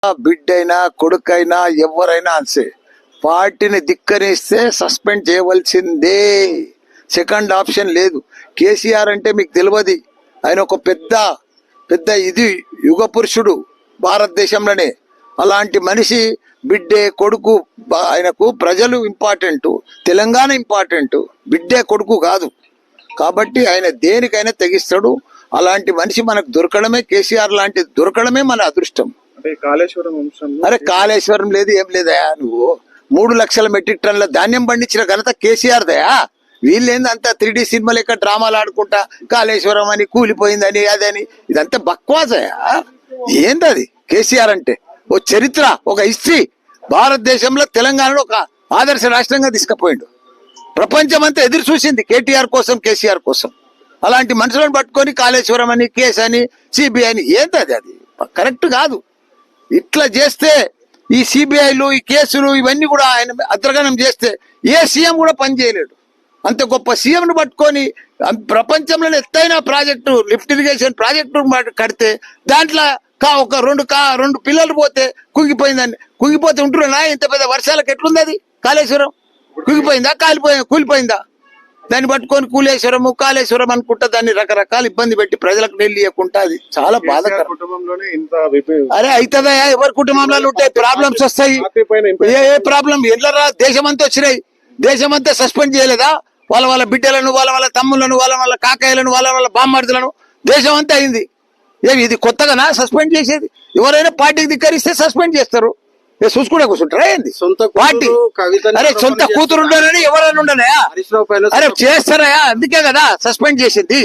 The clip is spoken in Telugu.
బిడ్డైనా కొడుకైనా ఎవరైనా అంతే పార్టీని ధిక్కరిస్తే సస్పెండ్ చేయవలసిందే. సెకండ్ ఆప్షన్ లేదు. కేసీఆర్ అంటే మీకు తెలియదు, ఆయన ఒక పెద్ద ఇది యుగ పురుషుడు భారతదేశంలోనే. అలాంటి మనిషి బిడ్డే కొడుకు ఆయనకు ప్రజలు ఇంపార్టెంట్, తెలంగాణ ఇంపార్టెంట్, బిడ్డే కొడుకు కాదు. కాబట్టి ఆయన దేనికైనా తెగిస్తాడు. అలాంటి మనిషి మనకు దొరకడమే, కేసీఆర్ లాంటి దొరకడమే మన అదృష్టం. అరే కాళేశ్వరం లేదు ఏం లేదయా, నువ్వు 3 లక్షల మెట్రిక్ టన్నుల ధాన్యం పండించిన ఘనత కేసీఆర్ దయా. వీళ్ళేంది అంతా 3D సినిమా లెక్క డ్రామాలు ఆడుకుంటా కాళేశ్వరం అని కూలిపోయిందని అదని, ఇదంతా బక్వాసయా. ఏందది కేసీఆర్ అంటే? ఓ చరిత్ర, ఒక హిస్టరీ. భారతదేశంలో తెలంగాణలో ఒక ఆదర్శ రాష్ట్రంగా తీసుకుపోయిండు. ప్రపంచం అంతా ఎదురు చూసింది కేటీఆర్ కోసం, కేసీఆర్ కోసం. అలాంటి మనుషులను పట్టుకొని కాళేశ్వరం అని, కేసు అని, సిబిఐ అని, ఏంటది? అది కరెక్ట్ కాదు. ఇట్లా చేస్తే ఈ సిబిఐలు, ఈ కేసులు ఇవన్నీ కూడా ఆయన అద్రగణం చేస్తే ఏ సీఎం కూడా పనిచేయలేడు. అంత గొప్ప సీఎంను పట్టుకొని ప్రపంచంలోనే ఎత్తైన ప్రాజెక్టు, లిఫ్ట్ ఇరిగేషన్ ప్రాజెక్టు కడితే దాంట్లో ఒక రెండు పిల్లలు పోతే కుంగిపోతే ఉంటున్నా. ఇంత పెద్ద వర్షాలకు ఎట్లుంది అది? కాళేశ్వరం కుంగిపోయిందా, కూలిపోయిందా? దాన్ని పట్టుకొని కాళేశ్వరం అనుకుంటా దాన్ని రకరకాల ఇబ్బంది పెట్టి ప్రజలకు నీళ్ళు ఇవ్వకుండా, అది చాలా బాధాకరం. అరే అవుతుందా? ఎవరి కుటుంబంలో ఉంటాయి ప్రాబ్లమ్స్, వస్తాయి. ఏ ప్రాబ్లం ఎట్లరా? దేశమంతా వచ్చినాయి, దేశమంతా సస్పెండ్ చేయలేదా? వాళ్ళ బిడ్డలను, వాళ్ళ తమ్ములను, వాళ్ళ కాకాయలను, వాళ్ళ బామ్మర్దులను, దేశం అంతా అయింది. ఏమి ఇది కొత్తగానా సస్పెండ్ చేసేది? ఎవరైనా పార్టీకి ధిక్కరిస్తే సస్పెండ్ చేస్తారు. చూసుకుంటే కూర్చుంటారా ఏంది? పార్టీ అరే సొంత కూతురు ఉండనని ఎవరైనా ఉండనా? అరే చేస్తారా? అందుకే కదా సస్పెండ్ చేసింది.